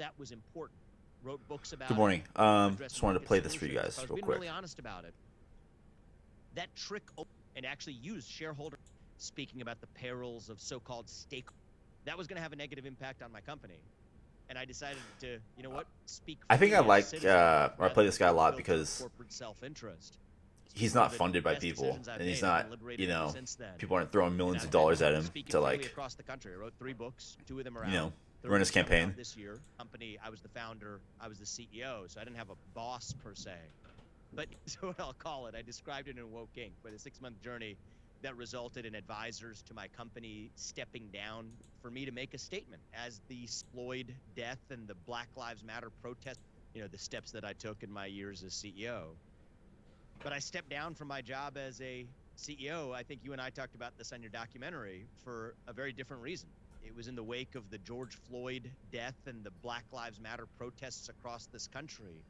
that was important. Wrote books Good about it. morning. Addressed Just wanted to market play this for you solutions. If I guys was real being quick. really honest about it, that trick and actually used shareholder speaking about the perils of so-called stake. That was going to have a negative impact on my company. And I decided to, you know what, speak I think I freely as a like, citizen or I rather play than this guy a through the lot filter of because corporate self-interest. he's One of not the funded by best people, decisions I've and he's made. I've been not, liberated ever since then. people aren't throwing And millions of I've been dollars at him speaking to freely like, across the country. I wrote 3 books. 2 of them are out. Third run his one's coming campaign. out this year. Company, I was the founder. I was the CEO, so I didn't have a boss per se. But so what I'll call it, I described it in Woke Inc. for the 6-month journey that resulted in advisors to my company stepping down for me to make a statement as the Floyd death and the Black Lives Matter protest, the steps that I took in my years as CEO. But I stepped down from my job as a CEO. I think you and I talked about this on your documentary for a very different reason. It was in the wake of the George Floyd death and the Black Lives Matter protests across this country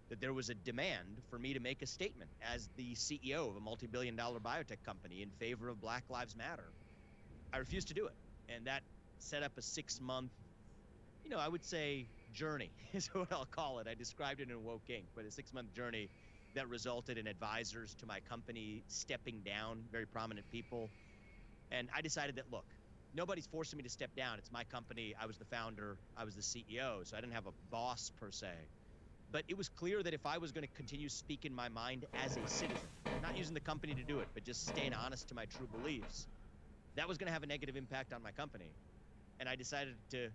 that there was a demand for me to make a statement as the CEO of a multi-billion-dollar biotech company in favor of Black Lives Matter. I refused to do it. And that set up a 6-month, I would say journey is what I'll call it. I described it in Woke Inc. for the 6-month journey that resulted in advisors to my company stepping down, very prominent people. And I decided that, look, nobody's forcing me to step down. It's my company. I was the founder. I was the CEO. So I didn't have a boss per se. But it was clear that if I was going to continue speaking my mind as a citizen, not using the company to do it, but just staying honest to my true beliefs, that was going to have a negative impact on my company. And I decided to,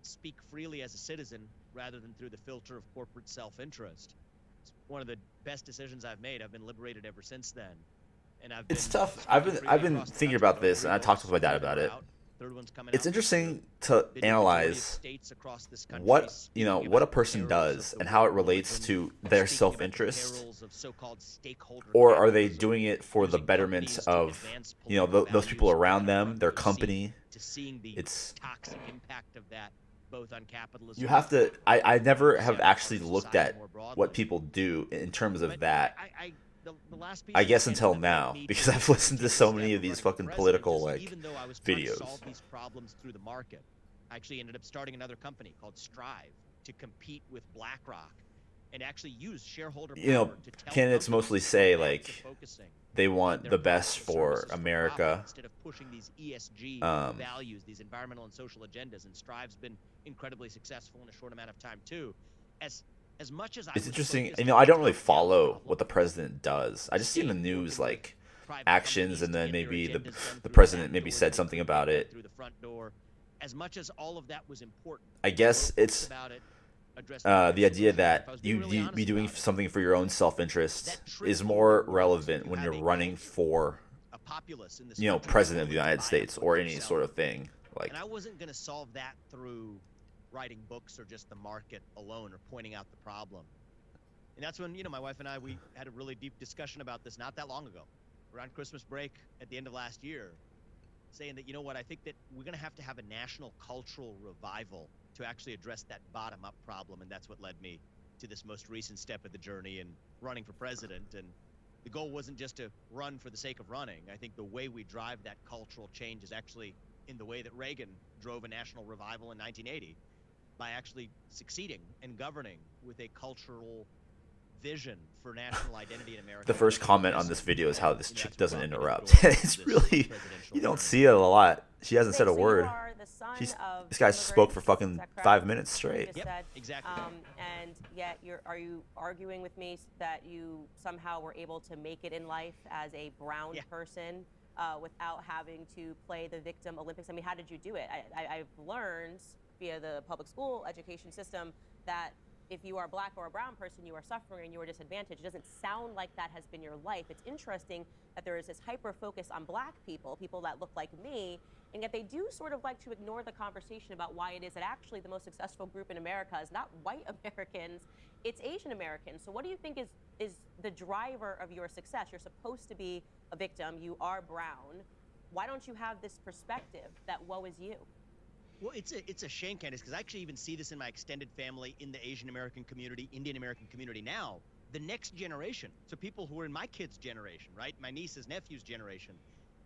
speak freely as a citizen rather than through the filter of corporate self-interest. It's one of the best decisions I've made. I've been liberated ever since then. And I've been It's tough. I've speaking been freely I've been across the thinking country. I about wrote this, 3 and I talked books. with my 2 dad of them about are it. out. Third one's coming It's out this year. interesting to Been in the majority of analyze states across this country what speaking what a about the person perils of does the and how it woke relates religion, to their speaking about the self-interest, perils of so-called stakeholder or are they capitalism, doing it for the using betterment companies to of advance political those people values around without a them, front their row seat company. to seeing the It's toxic impact of that, both on you capitalism have to. I and I never would say have on actually our looked society at more what broadly. people do in terms of But that. the last piece I of the guess canvas until that led now, me because to I've listened to take the so step many of of these running for fucking president political is like even though I was trying to videos. solve these problems through the market, I actually ended up starting another company called Strive to compete with BlackRock and actually use shareholder power to tell Candidates companies mostly to go say back to like focusing they on want their the products best and for services for profit America. instead of pushing these ESG Um, values, these environmental and social agendas. And Strive's been incredibly successful in a short amount of time too. As much as I it's was interesting. focused I on don't really top-down follow what problem, the president does. I the just see in the state news working with like private actions, companies and to then get their maybe agendas done the through the president back maybe door said that they something couldn't about get done it. through the front door. As much as all of that was important, I guess wrote books it's about it, addressed market the idea solutions. If that I was being really you be honest doing about it, something for your own self-interest that trick is only more works if relevant you when have you're a running culture, for a populace in this country that's president of the willing to United buy up States what or you're any sort selling. of thing. Like And I wasn't going to solve that through writing books or just the market alone or pointing out the problem. And that's when, my wife and I, we had a really deep discussion about this not that long ago, around Christmas break at the end of last year, saying that, I think that we're going to have a national cultural revival to actually address that bottom-up problem. And that's what led me to this most recent step of the journey and running for president. And the goal wasn't just to run for the sake of running. I think the way we drive that cultural change is actually in the way that Reagan drove a national revival in 1980, by actually succeeding and governing with a cultural vision for national identity in America. the first That was comment on missing. this video is And, how this that's chick what doesn't brought me to the interrupt. doorstep of It's this really, presidential you don't journey. see it a lot. She hasn't said a So you word. are the son of This guy spoke for immigrants, is fucking that correct? 5 minutes You straight. just Yep, said. exactly. And yet, are you arguing with me that you somehow were able to make it in life as a brown Yeah. person without having to play the victim Olympics? I mean, how did you do it? I've learned via the public school education system that if you are black or a brown person, you are suffering and you are disadvantaged. It doesn't sound like that has been your life. It's interesting that there is this hyper focus on black people, people that look like me, and yet they do sort of like to ignore the conversation about why it is that actually the most successful group in America is not white Americans, it's Asian Americans. So what do you think is the driver of your success? You're supposed to be a victim, you are brown. Why don't you have this perspective that woe is you? Well, it's a shame, Candace, because I actually even see this in my extended family, in the Asian American community, Indian American community now. The next generation, so people who are in my kids' generation, right? My nieces, nephews' generation,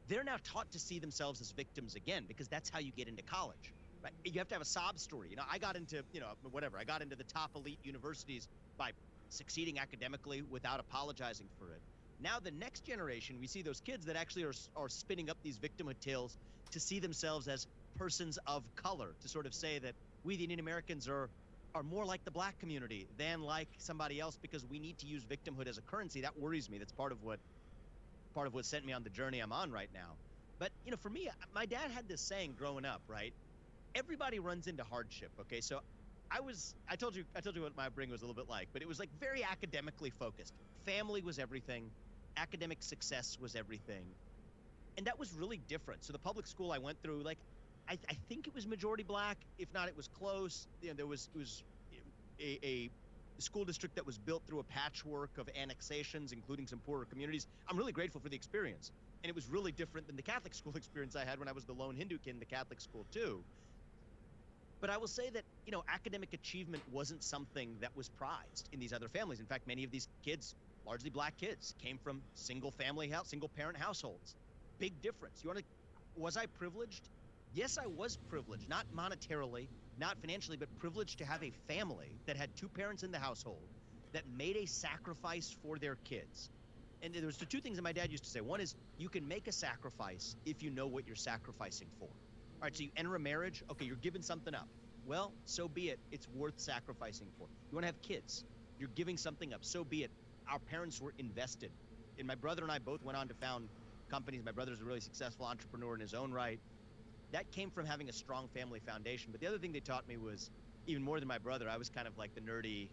they're now taught to see themselves as victims again, because that's how you get into college. Right? You have to have a sob story. I got into, whatever. I got into the top elite universities by succeeding academically without apologizing for it. Now the next generation, we see those kids that actually are spinning up these victimhood tales to see themselves as persons of color, to sort of say that we, the Indian Americans, are more like the black community than like somebody else because we need to use victimhood as a currency. That worries me. That's part of what sent me on the journey I'm on right now. But for me, my dad had this saying growing up, right? Everybody runs into hardship. Okay, so I told you what my upbringing was a little bit like, but it was like very academically focused. Family was everything. Academic success was everything. And that was really different. So the public school I went through, like, I think it was majority black. If not, it was close. It was a school district that was built through a patchwork of annexations, including some poorer communities. I'm really grateful for the experience. And it was really different than the Catholic school experience I had when I was the lone Hindu kid in the Catholic school too. But I will say that, academic achievement wasn't something that was prized in these other families. In fact, many of these kids, largely black kids, came from single parent households. Big difference. Was I privileged? Yes, I was privileged, not monetarily, not financially, but privileged to have a family that had two parents in the household that made a sacrifice for their kids. And there was the two things that my dad used to say. One is you can make a sacrifice if you know what you're sacrificing for. All right, so you enter a marriage. Okay, you're giving something up. Well, so be it. It's worth sacrificing for. You want to have kids. You're giving something up. So be it. Our parents were invested. And my brother and I both went on to found companies. My brother's a really successful entrepreneur in his own right. That came from having a strong family foundation. But the other thing they taught me was, even more than my brother, I was kind of like the nerdy,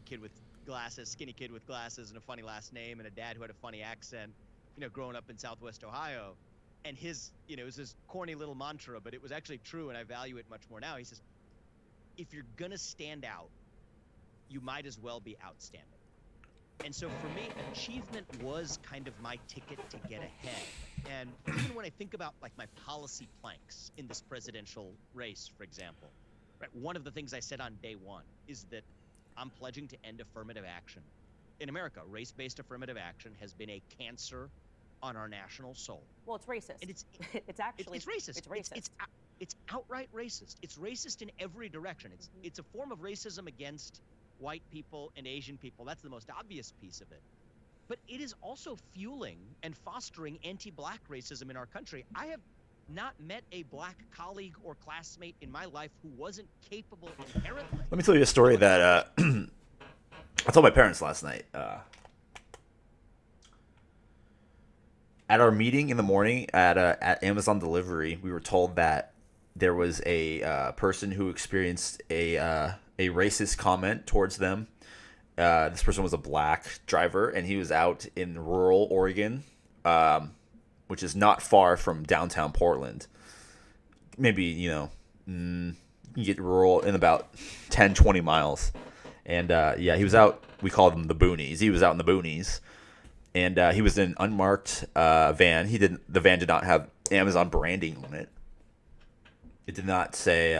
kid with glasses, skinny kid with glasses and a funny last name and a dad who had a funny accent, growing up in Southwest Ohio. And his, it was this corny little mantra, but it was actually true, and I value it much more now. He says, if you're going to stand out, you might as well be outstanding. And so for me, achievement was kind of my ticket to get ahead. And even when I think about like my policy planks in this presidential race, for example, right, one of the things I said on day one is that I'm pledging to end affirmative action. In America, race-based affirmative action has been a cancer on our national soul. Well, it's racist. And it's actually racist. It's racist. It's outright racist. It's racist in every direction. It's a form of racism against white people and Asian people. That's the most obvious piece of it. But it is also fueling and fostering anti-black racism in our country. I have not met a black colleague or classmate in my life who wasn't capable inherently. Let me tell you a story that I told my parents last night. At our meeting in the morning at Amazon Delivery, we were told that there was a person who experienced a racist comment towards them. This person was a black driver, and he was out in rural Oregon, which is not far from downtown Portland. Maybe, you can get rural in about 10, 20 miles. And, he was out, we called them the boonies. He was out in the boonies. And he was in an unmarked van. The van did not have Amazon branding on it. It did not say.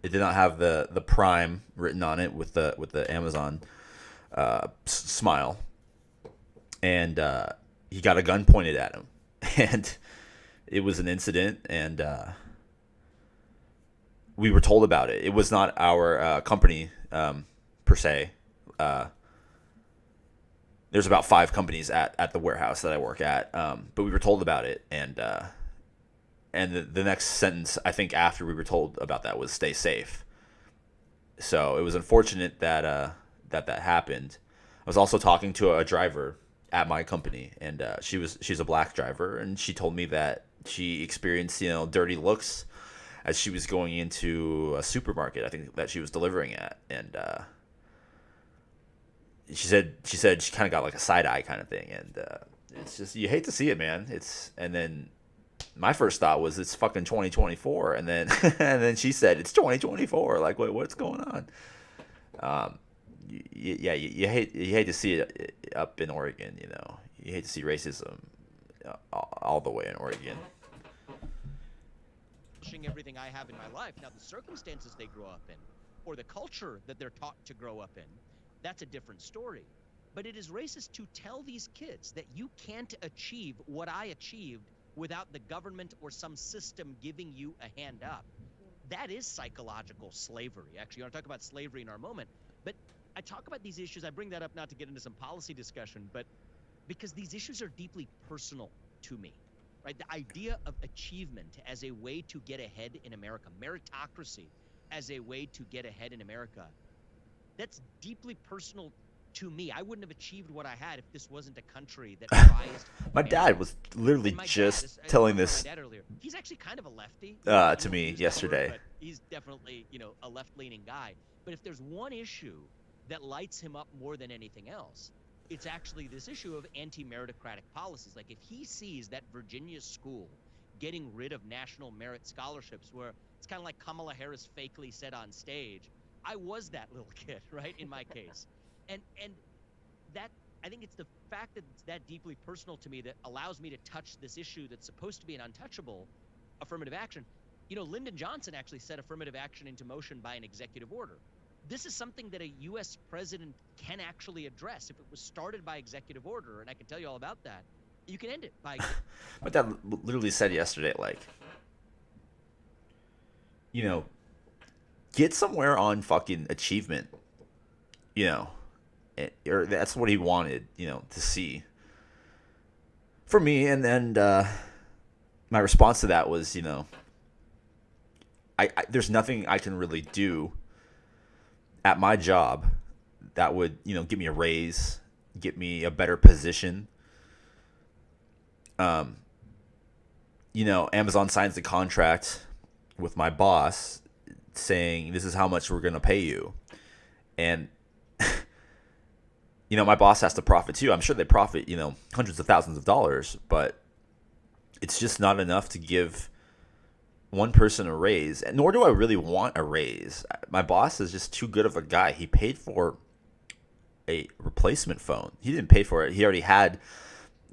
It did not have the Prime written on it with the Amazon smile. And he got a gun pointed at him, and it was an incident. And we were told about it. It was not our company per se. There's about 5 companies at the warehouse that I work at, but we were told about it, and the next sentence I think after we were told about that was "stay safe." So it was unfortunate that that happened. I was also talking to a driver at my company, and she's a black driver, and she told me that she experienced dirty looks as she was going into a supermarket. I think that she was delivering at, and she said she kind of got like a side eye kind of thing, and it's just, you hate to see it, man. And then my first thought was it's fucking 2024, and then and then she said it's 2024. Like, wait, what's going on? You hate to see it up in Oregon. You hate to see racism all the way in Oregon. Everything I have in my life. Now, the circumstances they grow up in, or the culture that they're taught to grow up in, that's a different story. But it is racist to tell these kids that you can't achieve what I achieved without the government or some system giving you a hand up. that is psychological slavery. Actually, you want to talk about slavery in our moment. But I talk about these issues. I bring that up not to get into some policy discussion, but because these issues are deeply personal to me, right? The idea of achievement as a way to get ahead in America, meritocracy as a way to get ahead in America, that's deeply personal to me. I wouldn't have achieved what I had if this wasn't a country that prized My dad was literally And my dad just is- I telling talked about this my dad earlier. He's actually kind of a lefty. to He me won't use that word, yesterday. but he's definitely, a left-leaning guy. But if there's one issue that lights him up more than anything else, it's actually this issue of anti-meritocratic policies. Like if he sees that Virginia school getting rid of national merit scholarships, where it's kind of like Kamala Harris fakely said on stage, I was that little kid, right? In my case. And that, I think it's the fact that it's that deeply personal to me that allows me to touch this issue that's supposed to be an untouchable, affirmative action. Lyndon Johnson actually set affirmative action into motion by an executive order. This is something that a U.S. president can actually address. If it was started by executive order, and I can tell you all about that, you can end it by. My dad literally said yesterday, like, get somewhere on fucking achievement, or that's what he wanted, to see for me. And then my response to that was, I there's nothing I can really do at my job that would, give me a raise, get me a better position. Amazon signs the contract with my boss saying this is how much we're going to pay you. And, my boss has to profit too. I'm sure they profit, hundreds of thousands of dollars, but it's just not enough to give one person a raise. And nor do I really want a raise. My boss is just too good of a guy. He paid for a replacement phone. He didn't pay for it. He already had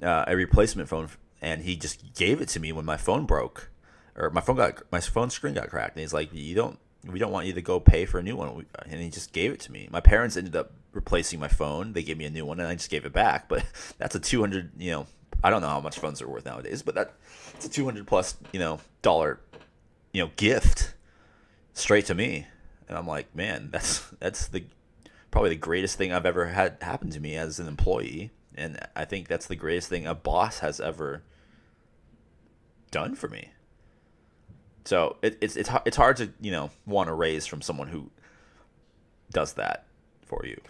a replacement phone, and he just gave it to me when my phone broke, or my phone screen got cracked. And he's like, we don't want you to go pay for a new one. And he just gave it to me. My parents ended up replacing my phone. They gave me a new one, and I just gave it back. But that's a $200, I don't know how much phones are worth nowadays, but it's a $200+ dollar, gift straight to me. And I'm like, man, that's probably the greatest thing I've ever had happen to me as an employee. And I think that's the greatest thing a boss has ever done for me. So it's hard to, want a raise from someone who does that for you.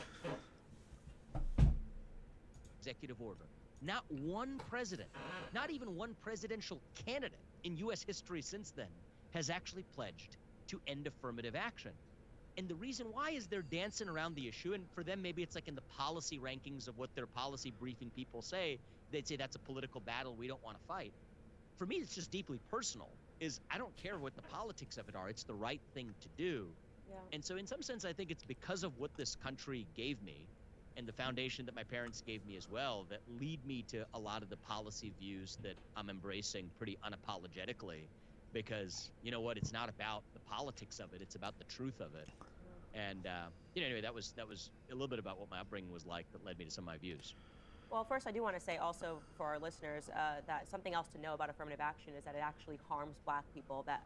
Executive order. Not one president, not even one presidential candidate in U.S. history since then has actually pledged to end affirmative action. And the reason why is they're dancing around the issue, and for them maybe it's like in the policy rankings of what their policy briefing people say, they'd say that's a political battle we don't want to fight. For me, it's just deeply personal, is I don't care what the politics of it are, it's the right thing to do. Yeah. And so in some sense, I think it's because of what this country gave me and the foundation that my parents gave me as well that lead me to a lot of the policy views that I'm embracing pretty unapologetically. Because you know what, it's not about the politics of it; it's about the truth of it. And anyway, that was a little bit about what my upbringing was like that led me to some of my views. Well, first, I do want to say also for our listeners that something else to know about affirmative action is that it actually harms Black people that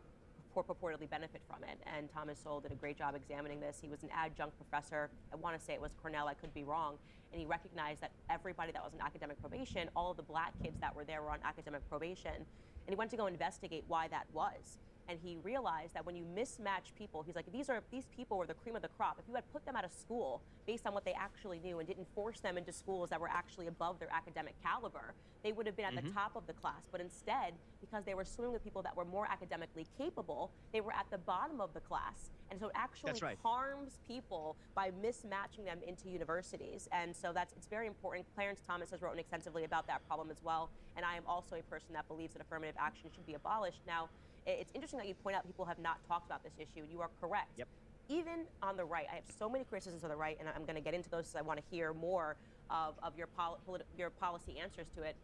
purportedly benefit from it. And Thomas Sowell did a great job examining this. He was an adjunct professor. I want to say it was Cornell. I could be wrong. And he recognized that everybody that was on academic probation, all of the Black kids that were there were on academic probation. And he went to go investigate why that was. And he realized that when you mismatch people, he's like, these people were the cream of the crop. If you had put them out of school based on what they actually knew and didn't force them into schools that were actually above their academic caliber, they would have been at the top of the class. But instead, because they were swimming with people that were more academically capable, they were at the bottom of the class. And so it actually That's right. harms people by mismatching them into universities. And so it's very important. Clarence Thomas has written extensively about that problem as well. And I am also a person that believes that affirmative action should be abolished. Now, it's interesting that you point out people have not talked about this issue. You are correct. Yep. Even on the right, I have so many criticisms of the right, and I'm going to get into those because I want to hear more of your policy answers to it.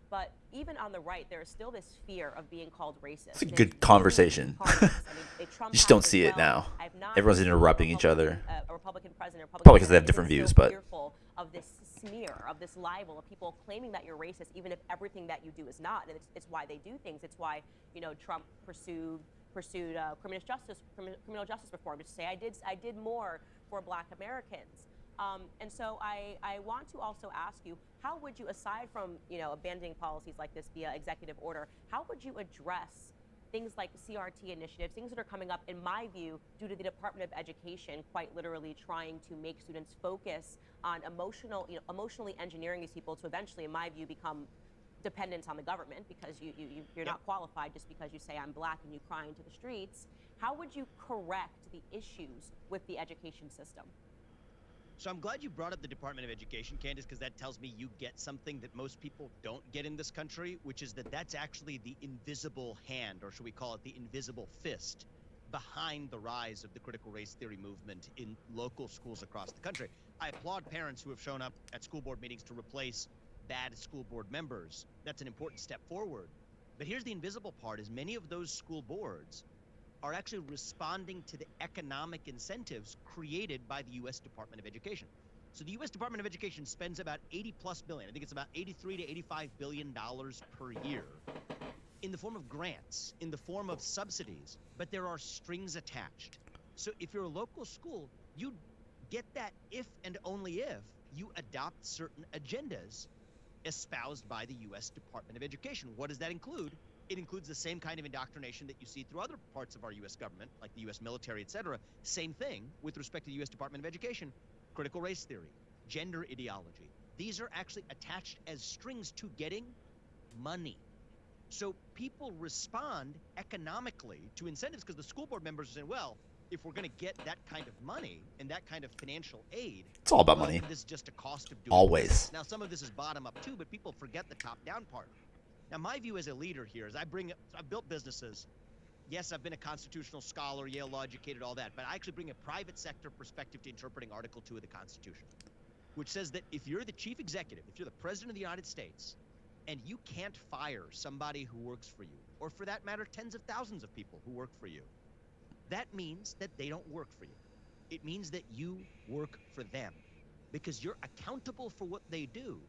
But even on the right, there is still this fear of being called racist. It's a good conversation. You just don't see it now. Everyone's interrupting each other. A Republican president, Probably because they have different views, but fearful of this smear, of this libel, of people claiming that you're racist, even if everything that you do is not. And it's why they do things. It's why Trump pursued pursued criminal justice reform, to say I did more for Black Americans. And so I want to also ask you, how would you, aside from abandoning policies like this via executive order, how would you address things like CRT initiatives, things that are coming up, in my view, due to the Department of Education quite literally trying to make students focus on emotionally engineering these people to eventually, in my view, become dependent on the government, because you're not qualified just because you say I'm Black and you cry into the streets. How would you correct the issues with the education system? So I'm glad you brought up the Department of Education, Candace, because that tells me you get something that most people don't get in this country, which is that that's actually the invisible hand, or should we call it the invisible fist, behind the rise of the critical race theory movement in local schools across the country. I applaud parents who have shown up at school board meetings to replace bad school board members. That's an important step forward. But here's the invisible part, is many of those school boards are actually responding to the economic incentives created by the U.S. Department of Education. So the U.S. Department of Education spends about 80+ billion, I think it's about 83 to 85 billion dollars per year, in the form of grants, in the form of subsidies, but there are strings attached. So if you're a local school, you get that if and only if you adopt certain agendas espoused by the U.S. Department of Education. What does that include? It includes the same kind of indoctrination that you see through other parts of our U.S. government, like the U.S. military, etc. Same thing with respect to the U.S. Department of Education. Critical race theory, gender ideology. These are actually attached as strings to getting money. So people respond economically to incentives, because the school board members are saying, well, if we're going to get that kind of money and that kind of financial aid, It's all about money. This is just a cost of doing Always. business. Now, some of this is bottom up too, but people forget the top down part. Now, my view as a leader here is I've built businesses. Yes, I've been a constitutional scholar, Yale law educated, all that, but I actually bring a private sector perspective to interpreting Article 2 of the Constitution, which says that if you're the chief executive, if you're the president of the United States, and you can't fire somebody who works for you, or for that matter, tens of thousands of people who work for you, that means that they don't work for you. It means that you work for them, because you're accountable for what they do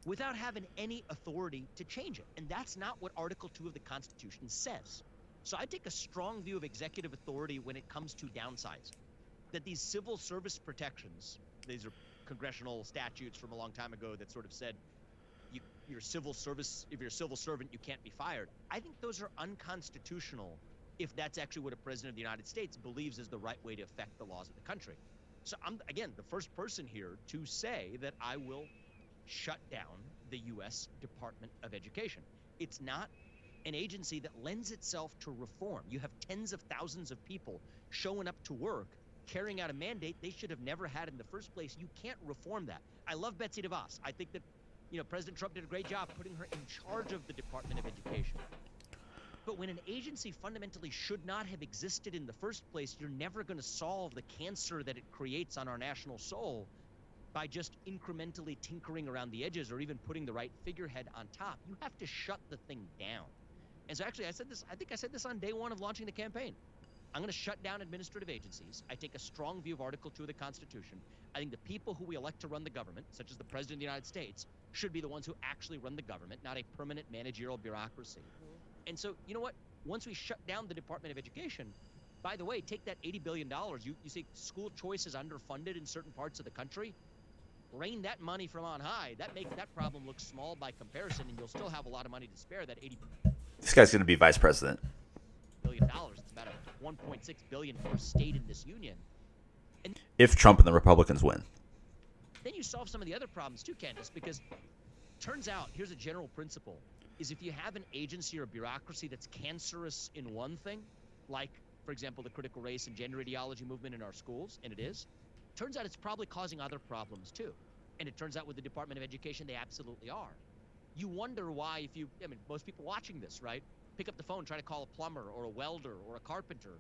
without having any authority to change it. And that's not what Article 2 of the Constitution says. So I take a strong view of executive authority when it comes to downsizing. That these civil service protections, these are congressional statutes from a long time ago that sort of said, your civil service, if you're a civil servant, you can't be fired. I think those are unconstitutional if that's actually what a president of the United States believes is the right way to affect the laws of the country. So I'm, again, the first person here to say that I will shut down the U.S. Department of Education. It's not an agency that lends itself to reform. You have tens of thousands of people showing up to work, carrying out a mandate they should have never had in the first place. You can't reform that. I love Betsy DeVos. I think that, President Trump did a great job putting her in charge of the Department of Education. But when an agency fundamentally should not have existed in the first place, you're never going to solve the cancer that it creates on our national soul by just incrementally tinkering around the edges or even putting the right figurehead on top. You have to shut the thing down. And so actually, I think I said this on day one of launching the campaign. I'm going to shut down administrative agencies. I take a strong view of Article 2 of the Constitution. I think the people who we elect to run the government, such as the President of the United States, should be the ones who actually run the government, not a permanent managerial bureaucracy. And so, you know what? Once we shut down the Department of Education, by the way, take that $80 billion. You see school choice is underfunded in certain parts of the country. Rain that money from on high. That makes that problem look small by comparison, and you'll still have a lot of money to spare. That $80 This guy's going to be vice president. billion. It's about a $1.6 billion per state in this union. And If Trump and the Republicans win. then you solve some of the other problems too, Candace, because turns out, here's a general principle, is if you have an agency or a bureaucracy that's cancerous in one thing, like, for example, the critical race and gender ideology movement in our schools, and it is, turns out it's probably causing other problems too. And it turns out with the Department of Education, they absolutely are. You wonder why most people watching this, right, pick up the phone, try to call a plumber or a welder or a carpenter.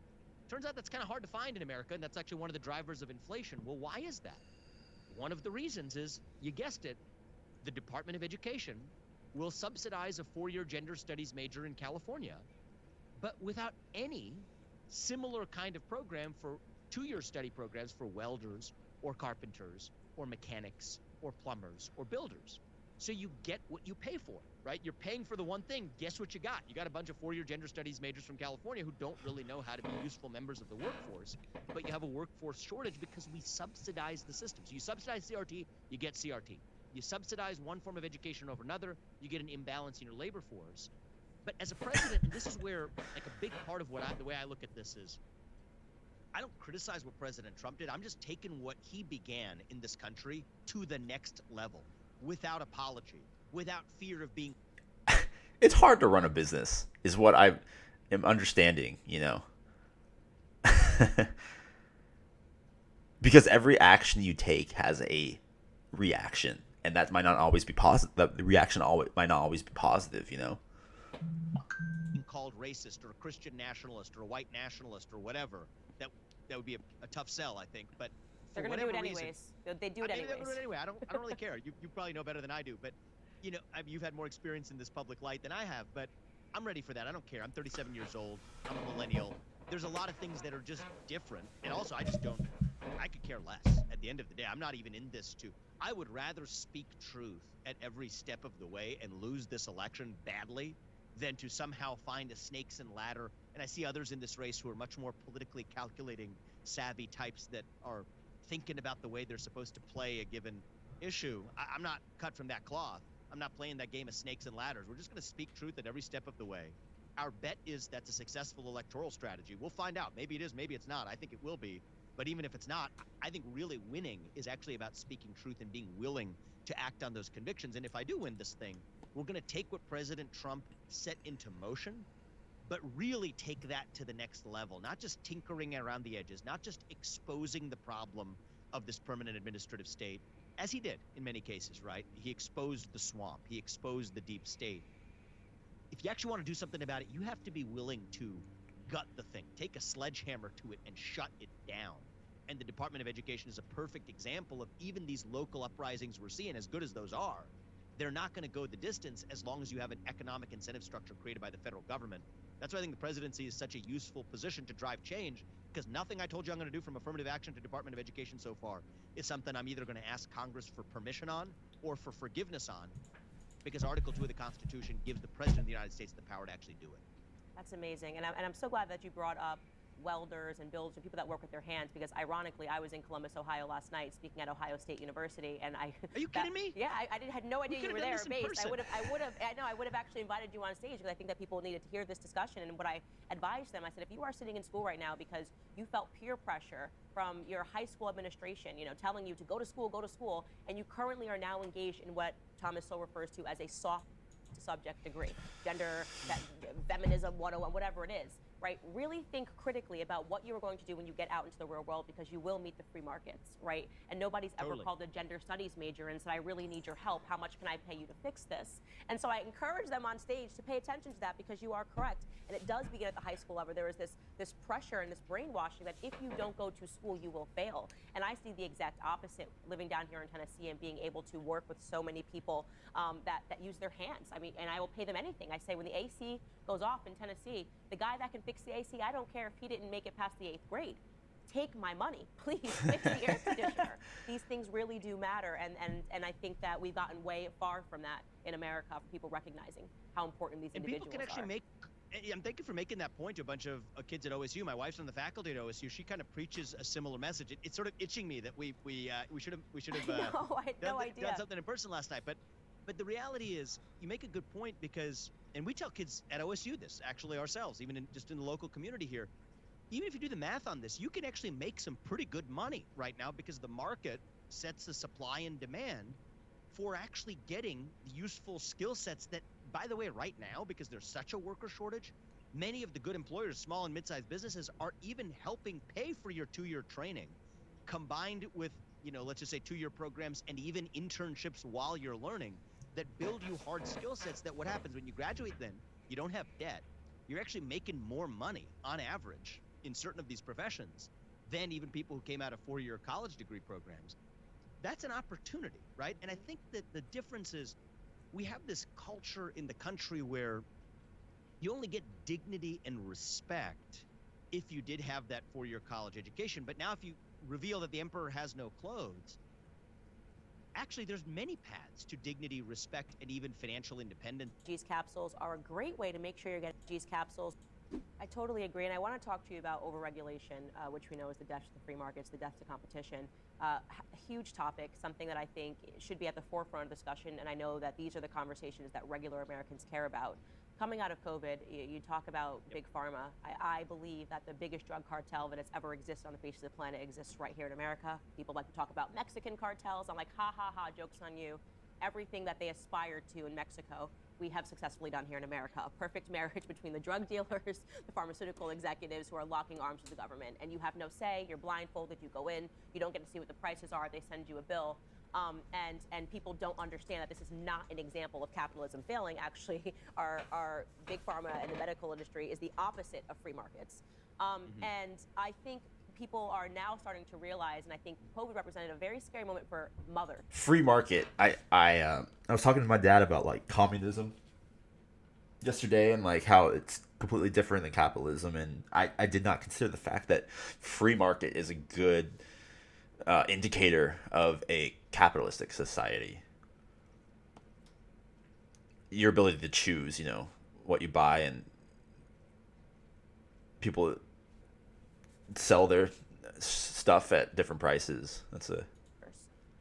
Turns out that's kind of hard to find in America, and that's actually one of the drivers of inflation. Well, why is that? One of the reasons is, you guessed it, the Department of Education will subsidize a 4-year gender studies major in California, but without any similar kind of program for 2-year study programs for welders or carpenters or mechanics or plumbers or builders. So you get what you pay for, right? You're paying for the one thing. Guess what you got? You got a bunch of four-year gender studies majors from California who don't really know how to be useful members of the workforce, but you have a workforce shortage because we subsidize the system. So you subsidize CRT, you get CRT. You subsidize one form of education over another, you get an imbalance in your labor force. But as a president, and this is where like a big part of the way I look at this is, I don't criticize what President Trump did. I'm just taking what he began in this country to the next level, without apology, without fear of being. It's hard to run a business, is what I am understanding, you know. Because every action you take has a reaction, and that might not always be positive. The reaction might not always be positive, you know. Called racist or a Christian nationalist or a white nationalist or whatever, that would be a tough sell, I think. But they're going to do it anyways. They do it anyways. They do it anyway. I don't really care. You probably know better than I do, but you know, you've had more experience in this public light than I have. But I'm ready for that. I don't care. I'm 37 years old. I'm a millennial. There's a lot of things that are just different, and also I could care less. At the end of the day, I'm not even in this to. I would rather speak truth at every step of the way and lose this election badly than to somehow find a snakes and ladder. And I see others in this race who are much more politically calculating, savvy types that are thinking about the way they're supposed to play a given issue. I'm not cut from that cloth. I'm not playing that game of snakes and ladders. We're just going to speak truth at every step of the way. Our bet is that's a successful electoral strategy. We'll find out. Maybe it is, maybe it's not. I think it will be. But even if it's not, I think really winning is actually about speaking truth and being willing to act on those convictions. And if I do win this thing, we're going to take what President Trump set into motion, but really take that to the next level, not just tinkering around the edges, not just exposing the problem of this permanent administrative state, as he did in many cases, right? He exposed the swamp. He exposed the deep state. If you actually want to do something about it, you have to be willing to gut the thing, take a sledgehammer to it and shut it down. And the Department of Education is a perfect example of even these local uprisings we're seeing, as good as those are. They're not going to go the distance as long as you have an economic incentive structure created by the federal government. That's why I think the presidency is such a useful position to drive change, because nothing I told you I'm going to do from affirmative action to Department of Education so far is something I'm either going to ask Congress for permission on or for forgiveness on, because Article 2 of the Constitution gives the President of the United States the power to actually do it. That's amazing. And I'm so glad that you brought up welders and builders and people that work with their hands, because ironically I was in Columbus, Ohio last night speaking at Ohio State University, and Are you kidding me? Yeah, I had no idea you were there based. I would have actually invited you on stage, because I think that people needed to hear this discussion. And what I advised them, I said, if you are sitting in school right now because you felt peer pressure from your high school administration, you know, telling you to go to school, and you currently are now engaged in what Thomas Sowell refers to as a soft subject degree, gender, feminism 101, whatever it is, right? Really think critically about what you are going to do when you get out into the real world, because you will meet the free markets, right? And nobody's ever called a gender studies major and said, I really need your help. How much can I pay you to fix this? And so I encourage them on stage to pay attention to that, because you are correct. And it does begin at the high school level. There is this pressure and this brainwashing that if you don't go to school, you will fail. And I see the exact opposite living down here in Tennessee and being able to work with so many people that use their hands. I mean, and I will pay them anything. I say when the AC goes off in Tennessee, the guy that can fix the AC, I don't care if he didn't make it past the 8th grade. Take my money, please fix the air conditioner. These things really do matter, and I think that we've gotten way far from that in America, for people recognizing how important these individuals people can actually make. I'm thank you for making that point to a bunch of kids at OSU. My wife's on the faculty at OSU. She kind of preaches a similar message. It's sort of itching me that we should have no, I had no idea. Done something in person last night. But the reality is, you make a good point, because, and we tell kids at OSU this actually ourselves, even just in the local community here. Even if you do the math on this, you can actually make some pretty good money right now, because the market sets the supply and demand for actually getting useful skill sets that, by the way, right now, because there's such a worker shortage, many of the good employers, small and mid-sized businesses, are even helping pay for your 2-year training, combined with, you know, let's just say 2-year programs and even internships while you're learning, that build you hard skill sets that what happens when you graduate, then you don't have debt. You're actually making more money on average in certain of these professions than even people who came out of 4-year college degree programs. That's an opportunity, right? And I think that the difference is, we have this culture in the country where you only get dignity and respect if you did have that 4-year college education. But now if you reveal that the emperor has no clothes, Actually, there's many paths to dignity, respect, and even financial independence. G's capsules are a great way to make sure you're getting G's capsules. I totally agree, and I want to talk to you about overregulation, which we know is the death to the free markets, the death to competition. A huge topic, something that I think should be at the forefront of discussion, and I know that these are the conversations that regular Americans care about. Coming out of COVID, you talk about Big Pharma. I believe that the biggest drug cartel that has ever existed on the face of the planet exists right here in America. People like to talk about Mexican cartels. I'm like, ha, ha, ha, joke's on you. Everything that they aspired to in Mexico, we have successfully done here in America. A perfect marriage between the drug dealers, the pharmaceutical executives who are locking arms with the government. And you have no say, you're blindfolded, you go in, you don't get to see what the prices are, they send you a bill. And people don't understand that this is not an example of capitalism failing. Actually, our big pharma and the medical industry is the opposite of free markets. And I think people are now starting to realize, and I think COVID represented a very scary moment for mothers. Free market. I was talking to my dad about like communism yesterday and like how it's completely different than capitalism, and I did not consider the fact that free market is a good indicator of a capitalistic society. Your ability to choose, what you buy, and people sell their stuff at different prices. That's a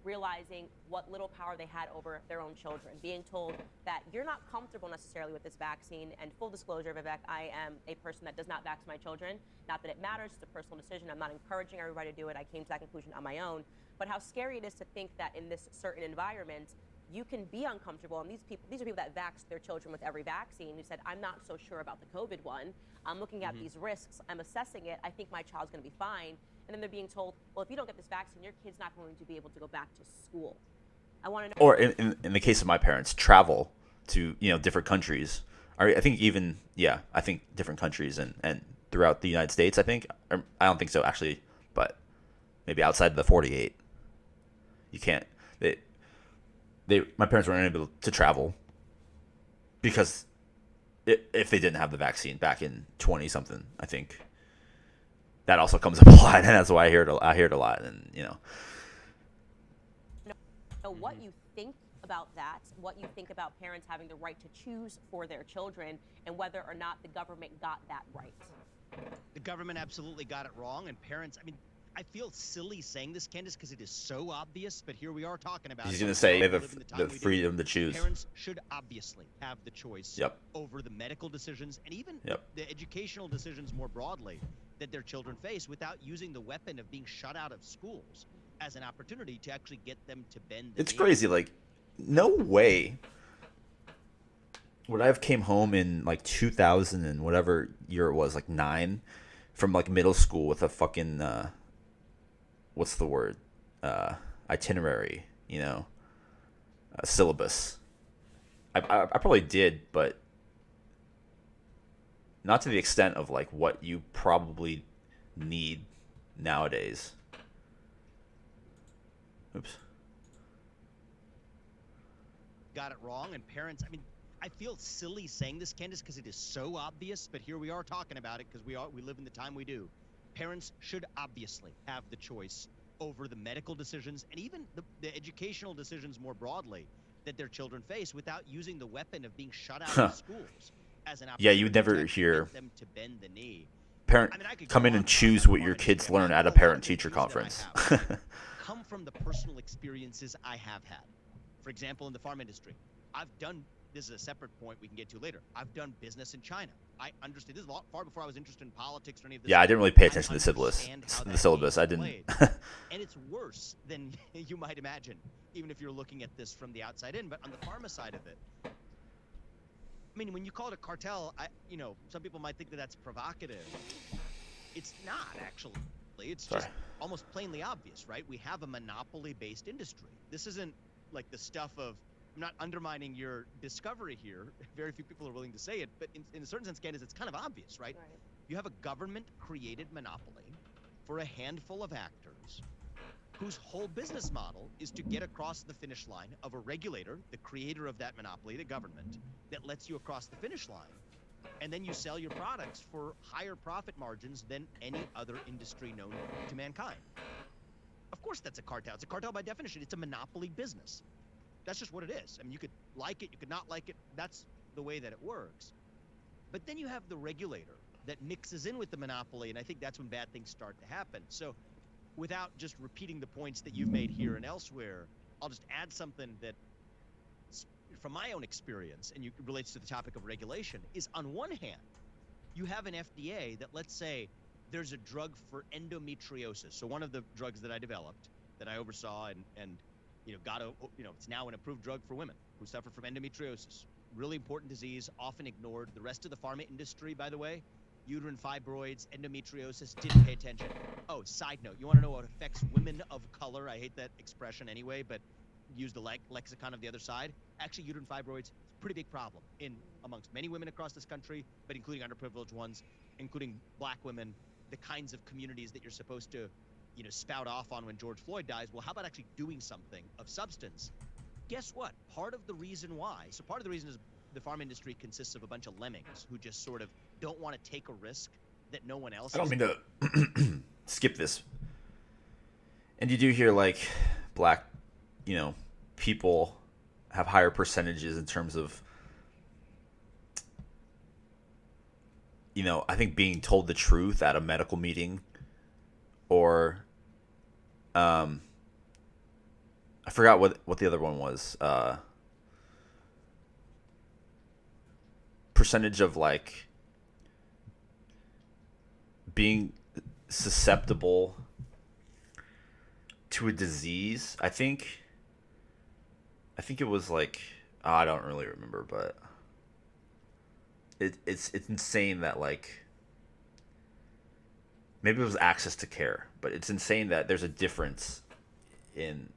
realizing what little power they had over their own children, being told that you're not comfortable necessarily with this vaccine. And full disclosure, Vivek, I am a person that does not vax my children. Not that it matters, it's a personal decision. I'm not encouraging everybody to do it. I came to that conclusion on my own. But how scary it is to think that in this certain environment, you can be uncomfortable. And these are people that vaxxed their children with every vaccine who said, I'm not so sure about the COVID one. I'm looking at these risks, I'm assessing it, I think my child's gonna be fine. And then they're being told, well, if you don't get this vaccine, your kid's not going to be able to go back to school. I want to know. Or in the case of my parents, travel to, different countries. I think even, I think different countries and throughout the United States, I think. I don't think so, actually, but maybe outside of the 48. You can't. My parents weren't able to travel because if they didn't have the vaccine back in 20-something, I think. That also comes up a lot, and that's why I hear it a lot, and So what you think about that, what you think about parents having the right to choose for their children, and whether or not the government got that right. The government absolutely got it wrong, and parents, I feel silly saying this, Candace, because it is so obvious, but here we are talking about it. He's going to say they have the freedom to choose. Parents should obviously have the choice over the medical decisions and even the educational decisions more broadly that their children face without using the weapon of being shut out of schools as an opportunity to actually get them to bend the It's knee. crazy. Like, no way would I have came home in like 2000 and whatever year it was, like 9, from like middle school with a fucking what's the word, itinerary, syllabus. I probably did, but not to the extent of like what you probably need nowadays. Oops. Got it wrong, and parents, I feel silly saying this, Candace, because it is so obvious, but here we are talking about it because we live in the time we do. Parents should obviously have the choice over the medical decisions and even the educational decisions more broadly that their children face without using the weapon of being shut out of schools as an opportunity. Yeah, you would never hear them to bend the knee. Parent come in and choose what your kids learn at a parent-teacher conference. Come from the personal experiences I have had. For example, in the farm industry, this is a separate point we can get to later. I've done business in China. I understood this far before I was interested in politics or any of this. Yeah, I didn't really pay attention to the syllabus. I didn't. And it's worse than you might imagine, even if you're looking at this from the outside in. But on the pharma side of it, when you call it a cartel, some people might think that that's provocative. It's not, actually. It's just almost plainly obvious, right? We have a monopoly-based industry. This isn't like the stuff of, I'm not undermining your discovery here. Very few people are willing to say it, but in a certain sense, Candace, it's kind of obvious, right? You have a government-created monopoly for a handful of actors whose whole business model is to get across the finish line of a regulator, the creator of that monopoly, the government, that lets you across the finish line. And then you sell your products for higher profit margins than any other industry known to mankind. Of course that's a cartel. It's a cartel by definition. It's a monopoly business. That's just what it is. I mean, you could like it, you could not like it. That's the way that it works. But then you have the regulator that mixes in with the monopoly, and I think that's when bad things start to happen. So without just repeating the points that you've made here and elsewhere, I'll just add something that, from my own experience, and it relates to the topic of regulation, is on one hand, you have an FDA that, let's say, there's a drug for endometriosis. So one of the drugs that I developed, that I oversaw, and it's now an approved drug for women who suffer from endometriosis. Really important disease, often ignored. The rest of the pharma industry, by the way, uterine fibroids, endometriosis, didn't pay attention. Oh, side note, you want to know what affects women of color? I hate that expression anyway, but use the lexicon of the other side. Actually, uterine fibroids, pretty big problem amongst many women across this country, but including underprivileged ones, including black women, the kinds of communities that you're supposed to, spout off on when George Floyd dies. Well, how about actually doing something of substance? Guess what? Part of the reason is the farm industry consists of a bunch of lemmings who just sort of don't want to take a risk that no one else. I don't mean to skip this. And you do hear like black, people have higher percentages in terms of, I think being told the truth at a medical meeting, or I forgot what the other one was. Percentage of like being susceptible to a disease. I think it was like, I don't really remember, but it's insane that like, maybe it was access to care, but it's insane that there's a difference in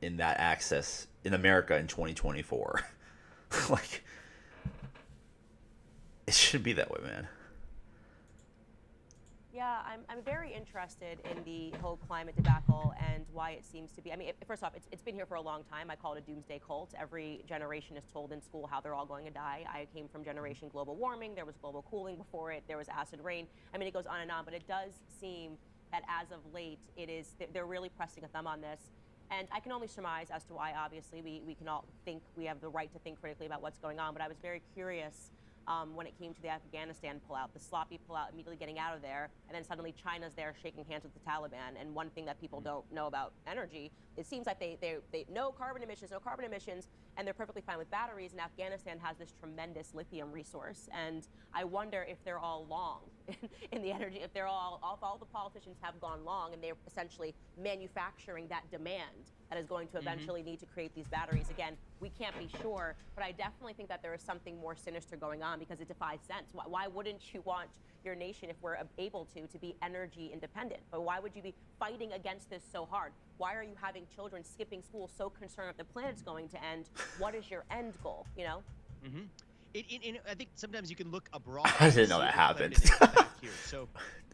that access in America in 2024. Like, it shouldn't be that way, man. Yeah, I'm very interested in the whole climate debacle and why it seems to be. I mean, first off, it's been here for a long time. I call it a doomsday cult. Every generation is told in school how they're all going to die. I came from generation global warming. There was global cooling before it. There was acid rain. I mean, it goes on and on. But it does seem that as of late, they're really pressing a thumb on this. And I can only surmise as to why. Obviously, we can all think we have the right to think critically about what's going on. But I was very curious when it came to the Afghanistan pullout, the sloppy pullout, immediately getting out of there, and then suddenly China's there shaking hands with the Taliban. And one thing that people don't know about energy, it seems like they no carbon emissions, and they're perfectly fine with batteries. And Afghanistan has this tremendous lithium resource, and I wonder if they're all long in the energy, if all the politicians have gone long, and they're essentially manufacturing that demand that is going to eventually need to create these batteries. Again, we can't be sure, but I definitely think that there is something more sinister going on because it defies sense. Why wouldn't you want your nation, if we're able to be energy independent? But why would you be fighting against this so hard? Why are you having children skipping school, so concerned if the planet's going to end? What is your end goal, Mm-hmm. I think sometimes you can look abroad. I didn't know that happened. So,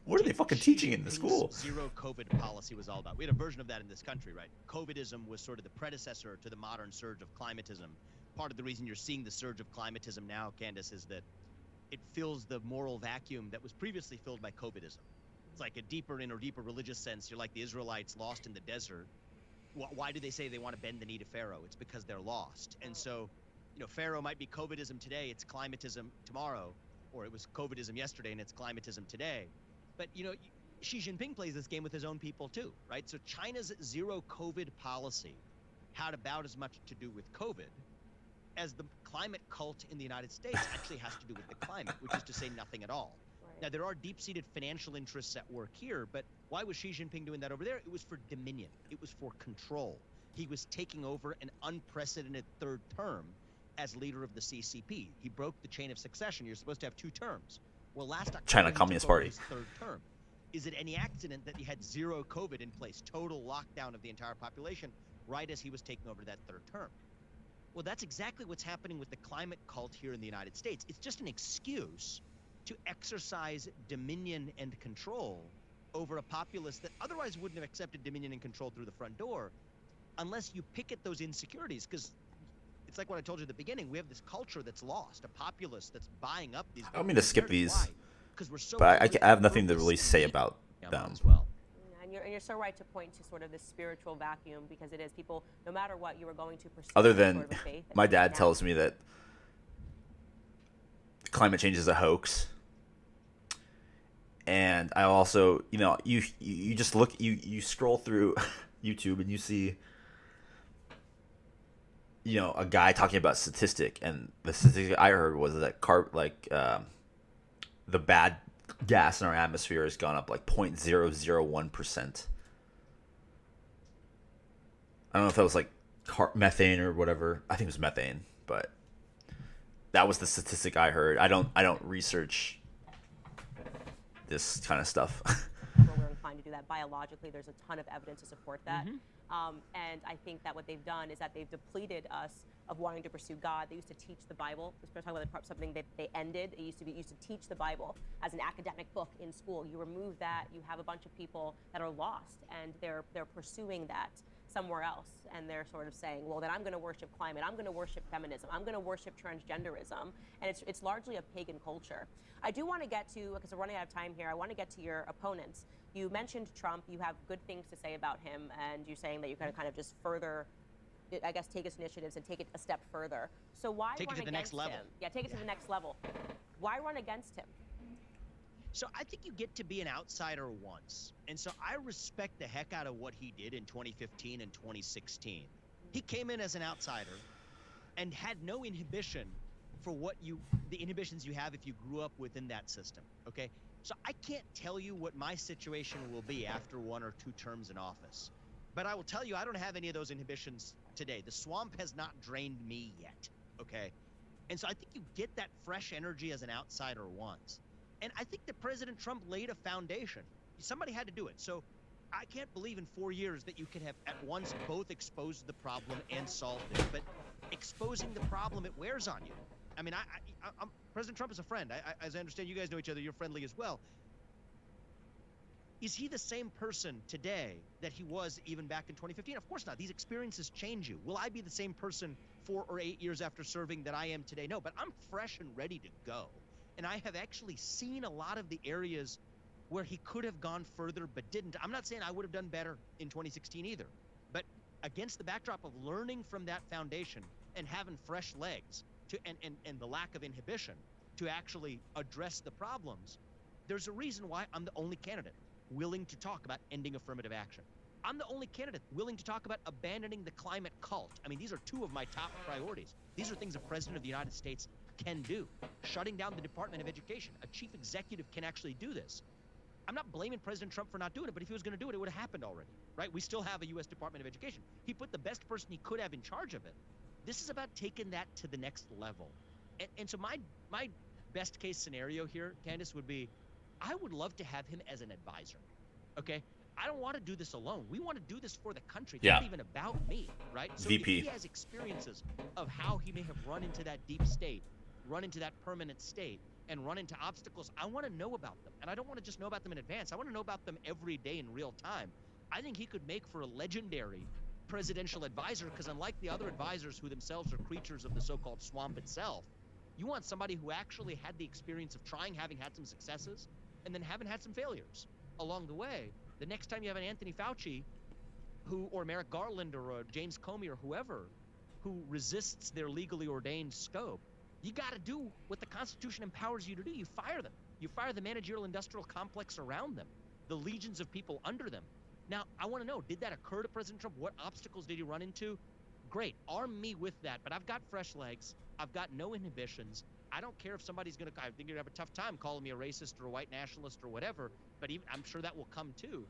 what are they fucking teaching in the school? Zero COVID policy was all about. We had a version of that in this country, right? COVIDism was sort of the predecessor to the modern surge of climatism. Part of the reason you're seeing the surge of climatism now, Candace, is that it fills the moral vacuum that was previously filled by COVIDism. It's like a deeper religious sense. You're like the Israelites lost in the desert. Why do they say they want to bend the knee to Pharaoh? It's because they're lost. And so, Pharaoh might be COVIDism today, it's climatism tomorrow, or it was COVIDism yesterday and it's climatism today. But, Xi Jinping plays this game with his own people too, right? So China's zero COVID policy had about as much to do with COVID as the climate cult in the United States actually has to do with the climate, which is to say nothing at all. Right. Now, there are deep-seated financial interests at work here, but why was Xi Jinping doing that over there? It was for dominion. It was for control. He was taking over an unprecedented third term as leader of the CCP. He broke the chain of succession. You're supposed to have 2 terms. Well, last October, China Communist Party. His third term. Is it any accident that he had zero COVID in place, total lockdown of the entire population, right as he was taking over that third term? Well, that's exactly what's happening with the climate cult here in the United States. It's just an excuse to exercise dominion and control over a populace that otherwise wouldn't have accepted dominion and control through the front door unless you pick at those insecurities. Because it's like what I told you at the beginning. We have this culture that's lost, a populace that's buying up these. I don't mean to skip these, because we're so. but I have nothing to really say about them. As well. And you're so right to point to sort of this spiritual vacuum, because it is people, no matter what, you are going to pursue Other some than sort of a faith. my dad Now- tells me that climate change is a hoax. And I also, you just look, you scroll through YouTube and you see, a guy talking about statistic, and the statistic I heard was that the bad gas in our atmosphere has gone up like 0.001%. I don't know if that was like methane or whatever. I think it was methane, but that was the statistic I heard. I don't research this kind of stuff. We're inclined to do that. Biologically, there's a ton of evidence to support that. And I think that what they've done is that they've depleted us of wanting to pursue God. They used to teach the Bible. We're talking about something that they ended. It used to teach the Bible as an academic book in school. You remove that, you have a bunch of people that are lost, and they're pursuing that somewhere else, and they're sort of saying, well, then I'm going to worship climate, I'm going to worship feminism, I'm going to worship transgenderism, and it's largely a pagan culture. I do want to get to, because we're running out of time here, I want to get to your opponents. You mentioned Trump. You have good things to say about him, and you're saying that you're going to kind of just further, I guess, take his initiatives and take it a step further. So why Take it run to the next against level. him? Yeah, take it to the next level. Why run against him? So I think you get to be an outsider once. And so I respect the heck out of what he did in 2015 and 2016. He came in as an outsider and had no inhibition for the inhibitions you have if you grew up within that system, okay? So I can't tell you what my situation will be after 1 or 2 terms in office. But I will tell you, I don't have any of those inhibitions today. The swamp has not drained me yet, okay? And so I think you get that fresh energy as an outsider once. And I think that President Trump laid a foundation. Somebody had to do it. So I can't believe in 4 years that you can have at once both exposed the problem and solved it. But exposing the problem, it wears on you. I mean, I'm President Trump is a friend. As I understand, you guys know each other. You're friendly as well. Is he the same person today that he was even back in 2015? Of course not. These experiences change you. Will I be the same person 4 or 8 years after serving that I am today? No, but I'm fresh and ready to go. And I have actually seen a lot of the areas where he could have gone further but didn't. I'm not saying I would have done better in 2016 either. But against the backdrop of learning from that foundation and having fresh legs and the lack of inhibition to actually address the problems, there's a reason why I'm the only candidate willing to talk about ending affirmative action. I'm the only candidate willing to talk about abandoning the climate cult. I mean, these are 2 of my top priorities. These are things the President of the United States can do. Shutting down the Department of Education. A chief executive can actually do this. I'm not blaming President Trump for not doing it, but if he was going to do it, it would have happened already, right? We still have a U.S. Department of Education. He put the best person he could have in charge of it. This is about taking that to the next level. And so my best case scenario here, Candace, would be I would love to have him as an advisor, okay? I don't want to do this alone. We want to do this for the country. It's Yeah. not even about me, right? So VP. if he has experiences of how he may have run into that deep state, run into that permanent state, and run into obstacles, I want to know about them. And I don't want to just know about them in advance. I want to know about them every day in real time. I think he could make for a legendary presidential advisor, because unlike the other advisors who themselves are creatures of the so-called swamp itself, you want somebody who actually had the experience of trying, having had some successes, and then having had some failures along the way. The next time you have an Anthony Fauci or Merrick Garland or James Comey or whoever who resists their legally ordained scope, you got to do what the Constitution empowers you to do. You fire them. You fire the managerial industrial complex around them, the legions of people under them. Now, I want to know, did that occur to President Trump? What obstacles did he run into? Great. Arm me with that. But I've got fresh legs. I've got no inhibitions. I don't care if somebody's going to, I think you're going to have a tough time calling me a racist or a white nationalist or whatever, but even, I'm sure that will come too.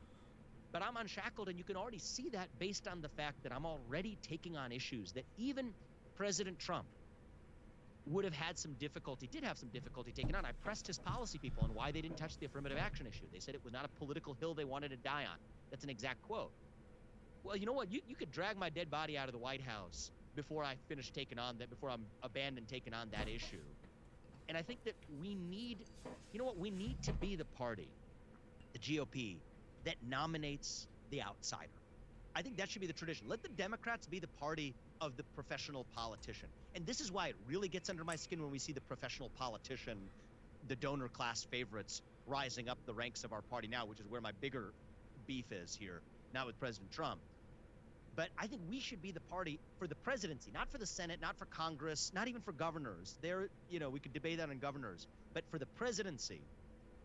But I'm unshackled, and you can already see that based on the fact that I'm already taking on issues that even President Trump would have had some difficulty, did have some difficulty taking on. I pressed his policy people on why they didn't touch the affirmative action issue. They said it was not a political hill they wanted to die on. That's an exact quote. Well, you know what? You could drag my dead body out of the White House before I finish taking on that, before I'm abandoned taking on that issue. And I think that we need, you know what? We need to be the party, the GOP, that nominates the outsider. I think that should be the tradition. Let the Democrats be the party of the professional politician. And this is why it really gets under my skin when we see the professional politician, the donor class favorites, rising up the ranks of our party now, which is where my bigger beef is here, not with President Trump. But I think we should be the party for the presidency, not for the Senate, not for Congress, not even for governors. We could debate that on governors. But for the presidency,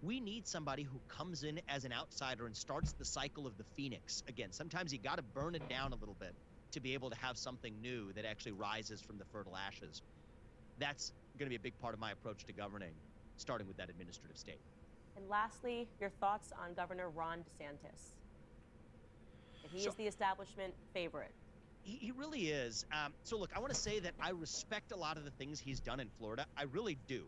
we need somebody who comes in as an outsider and starts the cycle of the phoenix again. Sometimes you got to burn it down a little bit to be able to have something new that actually rises from the fertile ashes. That's going to be a big part of my approach to governing, starting with that administrative state. And lastly, your thoughts on Governor Ron DeSantis. He is the establishment favorite. He really is. So look, I want to say that I respect a lot of the things he's done in Florida. I really do.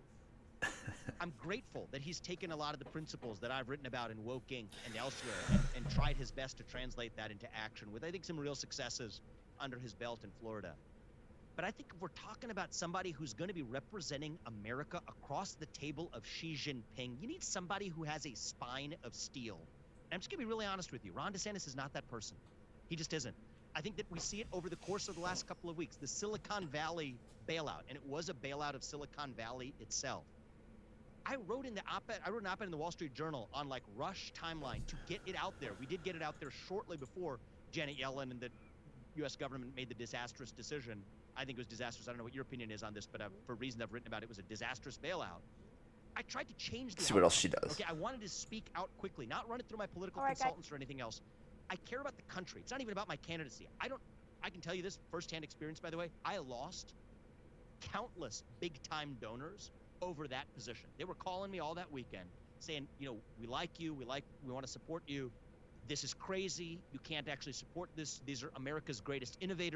I'm grateful that he's taken a lot of the principles that I've written about in Woke Inc. and elsewhere and tried his best to translate that into action with, I think, some real successes under his belt in Florida. But I think if we're talking about somebody who's going to be representing America across the table of Xi Jinping, you need somebody who has a spine of steel. And I'm just going to be really honest with you. Ron DeSantis is not that person. He just isn't. I think that we see it over the course of the last couple of weeks. The Silicon Valley bailout, and it was a bailout of Silicon Valley itself. I wrote an op-ed in the Wall Street Journal on like rush timeline to get it out there. We did get it out there shortly before Janet Yellen and the U.S. government made the disastrous decision. I think it was disastrous. I don't know what your opinion is on this, but for reasons I've written about, it was a disastrous bailout. I tried to change the See what else she does. Okay, I wanted to speak out quickly, not run it through my political consultants or anything else. I care about the country. It's not even about my candidacy. I can tell you this firsthand experience, by the way. I lost countless big-time donors over that position. They were calling me all that weekend saying, we like you, we want to support you. This is crazy. You can't actually support this. These are America's greatest innovators.